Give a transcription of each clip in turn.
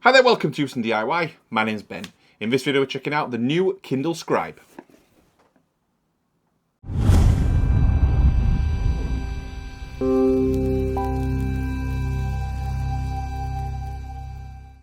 Hi there, welcome to Houston DIY. My name's Ben. In this video we're checking out the new Kindle Scribe.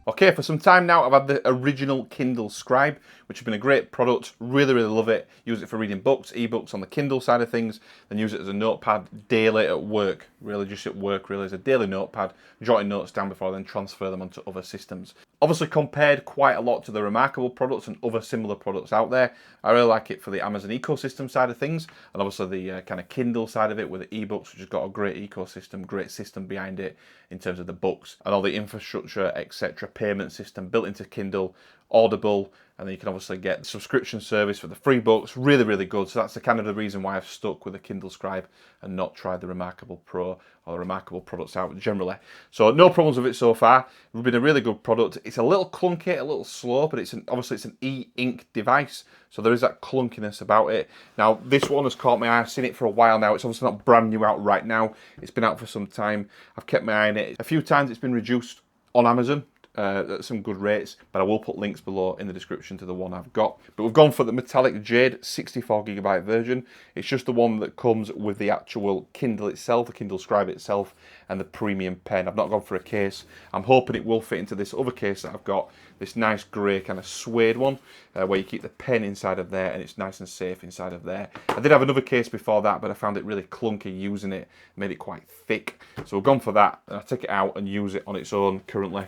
Okay, for some time now I've had the original Kindle Scribe, which has been a great product. Really love it. Use it for reading books, ebooks on the Kindle side of things, then use it as a notepad daily at work. Really just at work, really as a daily notepad, jotting notes down before I then transfer them onto other systems. Obviously compared quite a lot to the Remarkable products and other similar products out there. I really like it for the Amazon ecosystem side of things, and obviously the kind of Kindle side of it with the ebooks, which has got a great ecosystem, great system behind it in terms of the books and all the infrastructure, etc. Payment system built into Kindle, Audible, and then you can obviously get the subscription service for the free books. Really good. So that's the kind of the reason why I've stuck with the Kindle Scribe and not tried the Remarkable Pro or the Remarkable products out generally. So no problems with it so far. It's been a really good product. It's a little clunky, a little slow, but obviously it's an e-ink device, so there is that clunkiness about it. Now this one has caught my eye. I've seen it for a while now. It's obviously not brand new out right now. It's been out for some time. I've kept my eye on it. A few times it's been reduced on Amazon at some good rates, but I will put links below in the description to the one I've got. But we've gone for the metallic jade 64GB version. It's just the one that comes with the actual Kindle itself, the Kindle Scribe itself, and the premium pen. I've not gone for a case. I'm hoping it will fit into this other case that I've got, this nice grey kind of suede one, where you keep the pen inside of there and it's nice and safe inside of there. I did have another case before that, but I found it really clunky using it, made it quite thick. So we've gone for that, and I take it out and use it on its own currently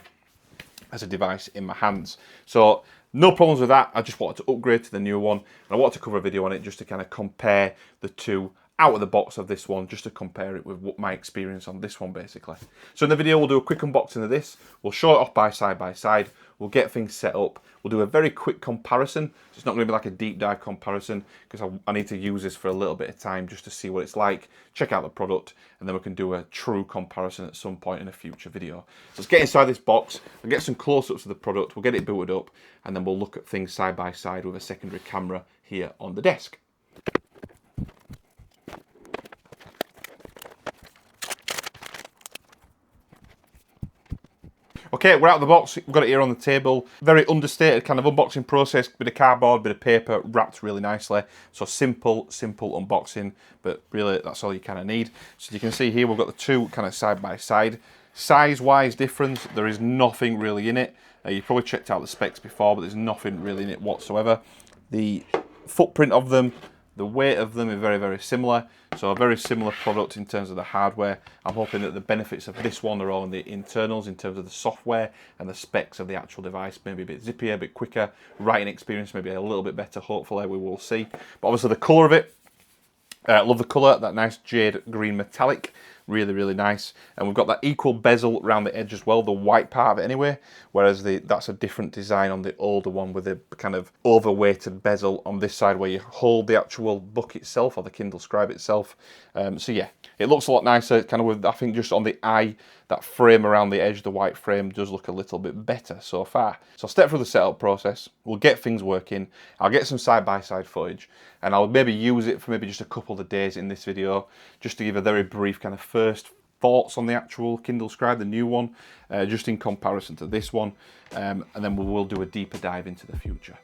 as a device in my hands. So no problems with that. I just wanted to upgrade to the new one, and I wanted to cover a video on it just to kind of compare the two out of the box of this one, just to compare it with what my experience on this one basically. So in the video we'll do a quick unboxing of this, we'll show it off by side, we'll get things set up, we'll do a very quick comparison. So it's not going to be like a deep dive comparison, because I need to use this for a little bit of time just to see what it's like, check out the product, and then we can do a true comparison at some point in a future video. So let's get inside this box, we'll get some close-ups of the product, we'll get it booted up, and then we'll look at things side by side with a secondary camera here on the desk. Okay, we're out of the box, we've got it here on the table. Very understated kind of unboxing process, bit of cardboard, bit of paper, wrapped really nicely. So simple unboxing, but really that's all you kind of need. So you can see here we've got the two kind of side by side. Size-wise difference, there is nothing really in it. You probably checked out the specs before, but there's nothing really in it whatsoever. The footprint of them, the weight of them is very similar, so a very similar product in terms of the hardware. I'm hoping that the benefits of this one are all in the internals, in terms of the software and the specs of the actual device. Maybe a bit zippier, a bit quicker, writing experience maybe a little bit better, hopefully, we will see. But obviously the colour of it, love the colour, that nice jade green metallic. Really nice, and we've got that equal bezel around the edge as well, the white part of it anyway, whereas that's a different design on the older one with the kind of overweighted bezel on this side where you hold the actual book itself, or the Kindle Scribe itself. So yeah, it looks a lot nicer, kind of with, I think just on the eye, that frame around the edge, the white frame does look a little bit better so far. So I'll step through the setup process, we'll get things working, I'll get some side-by-side footage, and I'll maybe use it for maybe just a couple of days in this video, just to give a very brief kind of first thoughts on the actual Kindle Scribe, the new one, just in comparison to this one, and then we will do a deeper dive into the future.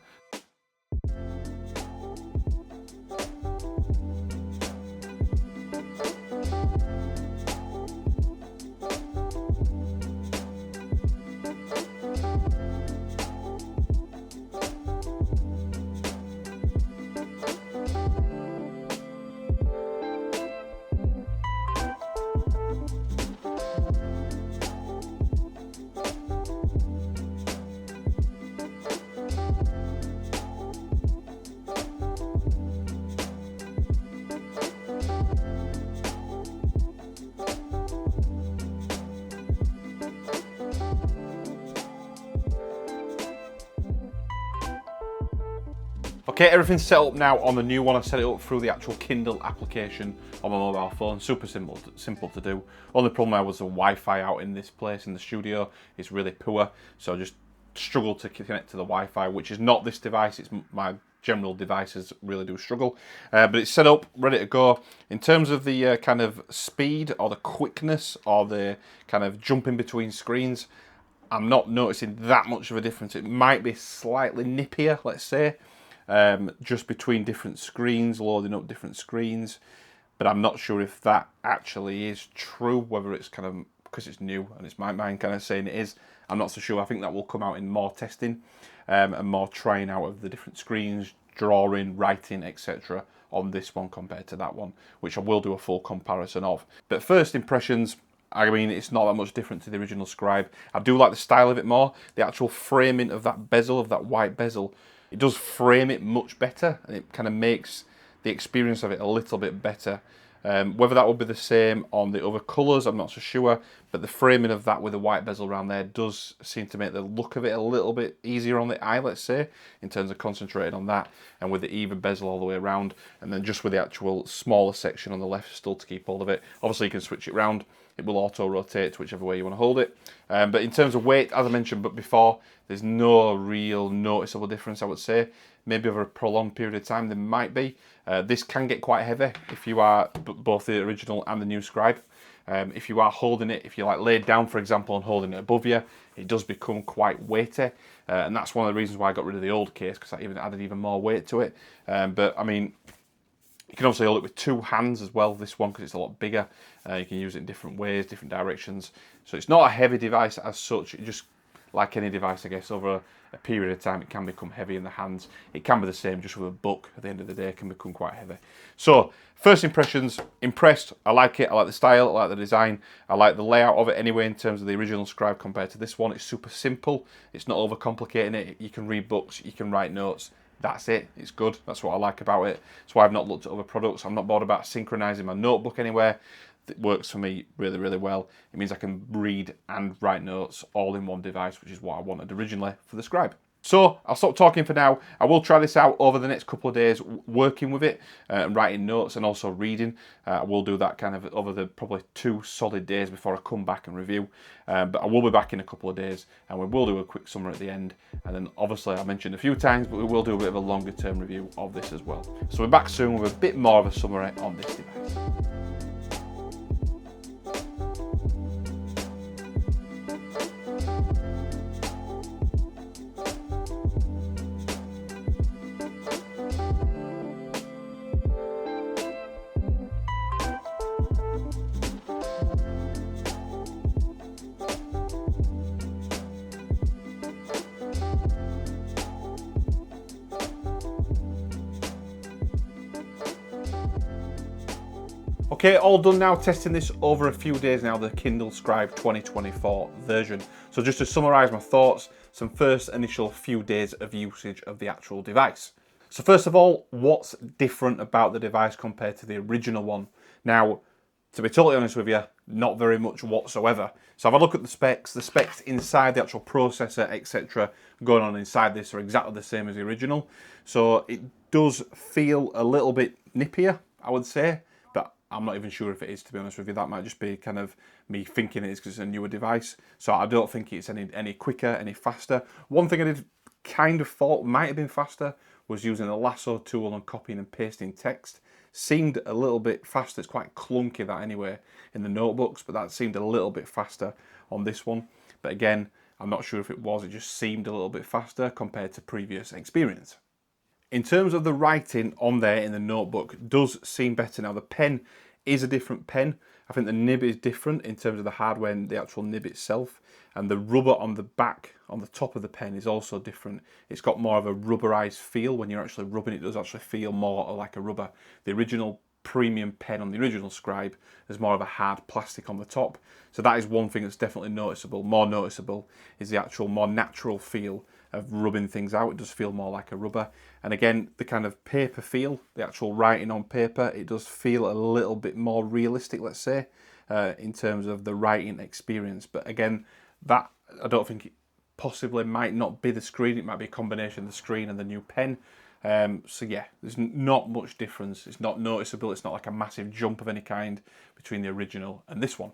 Okay, everything's set up now on the new one. I set it up through the actual Kindle application on my mobile phone. Super simple to do. Only problem I was the Wi-Fi out in this place, in the studio, is really poor. So I just struggle to connect to the Wi-Fi, which is not this device. It's my general devices really do struggle. But it's set up, ready to go. In terms of the kind of speed or the quickness or the kind of jumping between screens, I'm not noticing that much of a difference. It might be slightly nippier, let's say, just between different screens, loading up different screens. But I'm not sure if that actually is true, whether it's kind of because it's new and it's my mind kind of saying it is. I'm not so sure. I think that will come out in more testing and more trying out of the different screens, drawing, writing, etc. on this one compared to that one, which I will do a full comparison of. But first impressions, I mean, it's not that much different to the original Scribe. I do like the style of it more. The actual framing of that bezel, of that white bezel, it does frame it much better, and it kind of makes the experience of it a little bit better. Whether that will be the same on the other colours, I'm not so sure, but the framing of that with the white bezel around there does seem to make the look of it a little bit easier on the eye, let's say, in terms of concentrating on that, and with the even bezel all the way around, and then just with the actual smaller section on the left still to keep hold of it. Obviously you can switch it around, it will auto-rotate to whichever way you want to hold it. But in terms of weight, as I mentioned before, there's no real noticeable difference, I would say. Maybe over a prolonged period of time there might be. This can get quite heavy if you are both the original and the new Scribe. If you are holding it, if you like laid down for example and holding it above you, it does become quite weighty, and that's one of the reasons why I got rid of the old case, because that even added even more weight to it. But I mean, you can also hold it with two hands as well, this one, because it's a lot bigger. You can use it in different ways, different directions. So it's not a heavy device as such. It just, like any device, I guess, over a period of time, it can become heavy in the hands. It can be the same just with a book at the end of the day, it can become quite heavy. So, first impressions, impressed. I like it, I like the style, I like the design, I like the layout of it anyway in terms of the original Scribe compared to this one. It's super simple, it's not overcomplicating it. You can read books, you can write notes. That's it, it's good. That's what I like about it. That's why I've not looked at other products. I'm not bothered about synchronizing my notebook anywhere. It works for me really, really well. It means I can read and write notes all in one device, which is what I wanted originally for the Scribe. So I'll stop talking for now. I will try this out over the next couple of days, working with it, writing notes and also reading. I will do that kind of over the probably 2 solid days before I come back and review. But I will be back in a couple of days and we will do a quick summary at the end. And then obviously I mentioned a few times, but we will do a bit of a longer term review of this as well. So we're back soon with a bit more of a summary on this device. Okay, all done now, testing this over a few days now, the Kindle Scribe 2024 version. So just to summarise my thoughts, some first initial few days of usage of the actual device. So first of all, what's different about the device compared to the original one? Now, to be totally honest with you, not very much whatsoever. So have a look at the specs inside the actual processor, etc. going on inside this are exactly the same as the original. So it does feel a little bit nippier, I would say. I'm not even sure if it is, to be honest with you. That might just be kind of me thinking it is because it's a newer device. So I don't think it's any quicker, any faster. One thing I did kind of thought might have been faster was using the lasso tool and copying and pasting text. Seemed a little bit faster. It's quite clunky that anyway in the notebooks, but that seemed a little bit faster on this one. But again, I'm not sure if it was. It just seemed a little bit faster compared to previous experience. In terms of the writing on there in the notebook, does seem better now. The pen is a different pen. I think the nib is different in terms of the hardware and the actual nib itself. And the rubber on the back, on the top of the pen is also different. It's got more of a rubberized feel. When you're actually rubbing it, it does actually feel more like a rubber. The original premium pen on the original Scribe, there's more of a hard plastic on the top. So that is one thing that's definitely noticeable. More noticeable is the actual more natural feel of rubbing things out. It does feel more like a rubber. And again, the kind of paper feel, the actual writing on paper, it does feel a little bit more realistic, let's say, in terms of the writing experience. But again, that I don't think it possibly might not be the screen. It might be a combination of the screen and the new pen. So yeah, there's not much difference. It's not noticeable. It's not like a massive jump of any kind between the original and this one.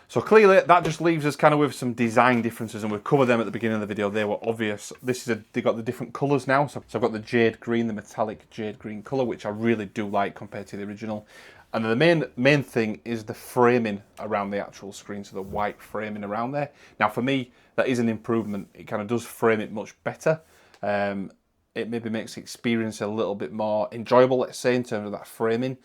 So clearly that just leaves us kind of with some design differences, and we've covered them at the beginning of the video. They were obvious. They've got the different colours now. So I've got the jade green, the metallic jade green colour, which I really do like compared to the original. And the main thing is the framing around the actual screen, so the white framing around there. Now for me, that is an improvement. It kind of does frame it much better. It maybe makes the experience a little bit more enjoyable, let's say, in terms of that framing.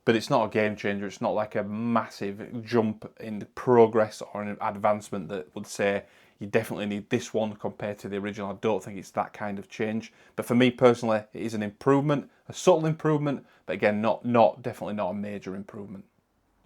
But it's not a game changer. It's not like a massive jump in progress or an advancement that would say you definitely need this one compared to the original. I don't think it's that kind of change. But for me personally, it is an improvement, a subtle improvement, but again, definitely not a major improvement.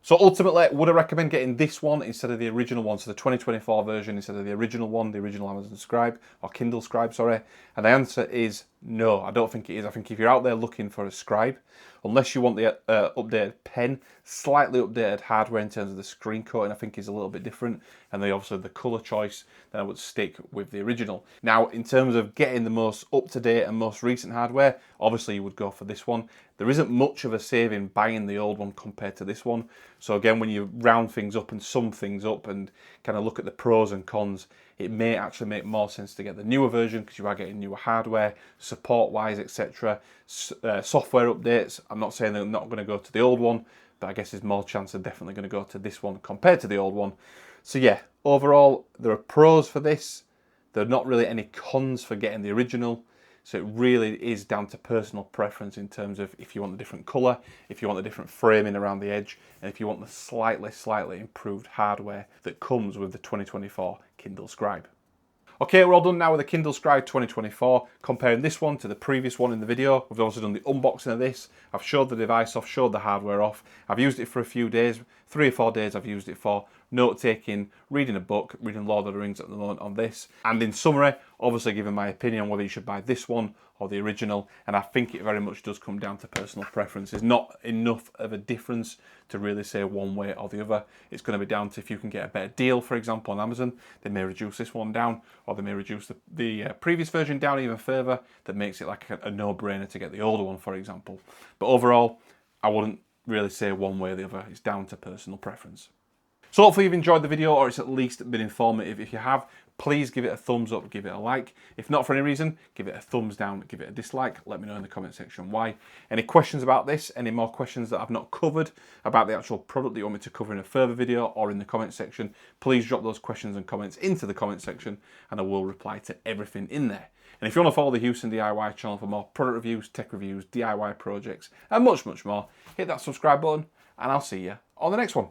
So ultimately, would I recommend getting this one instead of the original one? So the 2024 version instead of the original Amazon Scribe, or Kindle Scribe, sorry. And the answer is no, I don't think it is. I think if you're out there looking for a scribe, unless you want the updated pen, slightly updated hardware in terms of the screen coating, I think is a little bit different. And then obviously the colour choice, then I would stick with the original. Now, in terms of getting the most up-to-date and most recent hardware, obviously you would go for this one. There isn't much of a saving buying the old one compared to this one. So again, when you round things up and sum things up and kind of look at the pros and cons, it may actually make more sense to get the newer version because you are getting newer hardware, support-wise, etc. Software updates, I'm not saying they're not going to go to the old one, but I guess there's more chance they're definitely going to go to this one compared to the old one. So yeah, overall, there are pros for this. There are not really any cons for getting the original. So it really is down to personal preference in terms of if you want a different colour, if you want a different framing around the edge, and if you want the slightly improved hardware that comes with the 2024 Kindle Scribe. Okay, we're all done now with the Kindle Scribe 2024. Comparing this one to the previous one in the video, we've also done the unboxing of this. I've showed the device off, showed the hardware off. I've used it for a few days, 3 or 4 days I've used it for. Note-taking, reading a book, reading Lord of the Rings at the moment on this. And in summary, obviously giving my opinion on whether you should buy this one or the original. And I think it very much does come down to personal preference. There's not enough of a difference to really say one way or the other. It's going to be down to if you can get a better deal, for example, on Amazon. They may reduce this one down, or they may reduce the previous version down even further. That makes it like a no-brainer to get the older one, for example. But overall, I wouldn't really say one way or the other. It's down to personal preference. So hopefully you've enjoyed the video, or it's at least been informative. If you have, please give it a thumbs up, give it a like. If not for any reason, give it a thumbs down, give it a dislike. Let me know in the comment section why. Any questions about this, any more questions that I've not covered about the actual product that you want me to cover in a further video or in the comment section, please drop those questions and comments into the comment section and I will reply to everything in there. And if you want to follow the Houston DIY channel for more product reviews, tech reviews, DIY projects, and much more, hit that subscribe button and I'll see you on the next one.